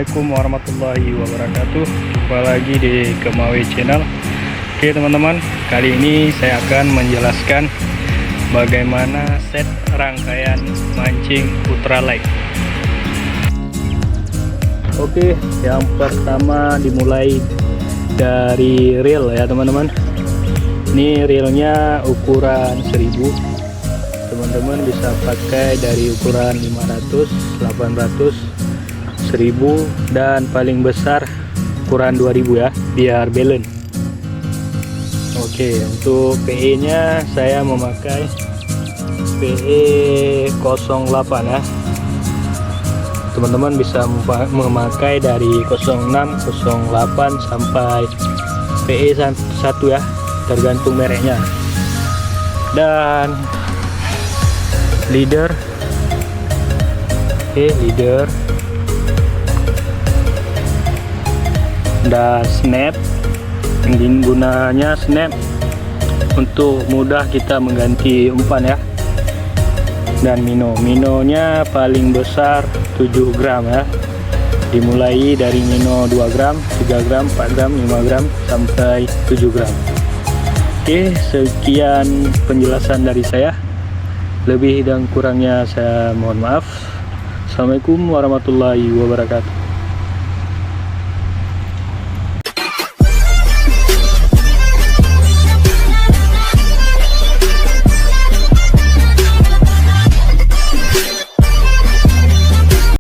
Assalamualaikum warahmatullahi wabarakatuh. Jumpa lagi di Kemawi Channel. Oke teman-teman, kali ini saya akan menjelaskan bagaimana set rangkaian mancing ultralight. Oke, yang pertama dimulai dari reel ya teman-teman. Ini reelnya ukuran 1000. Teman-teman bisa pakai dari ukuran 500, 800, 1000 dan paling besar ukuran 2000 ya, biar balance. Oke, untuk PE nya saya memakai PE 08 ya. Teman-teman bisa memakai dari 06, 08 sampai PE 1 ya, tergantung mereknya. Dan leader, leader dan snap. Yang gunanya snap untuk mudah kita mengganti umpan ya. Dan minonya paling besar 7 gram ya, dimulai dari mino 2 gram, 3 gram, 4 gram, 5 gram sampai 7 gram. Oke, sekian penjelasan dari saya. Lebih dan kurangnya saya mohon maaf. Assalamualaikum warahmatullahi wabarakatuh.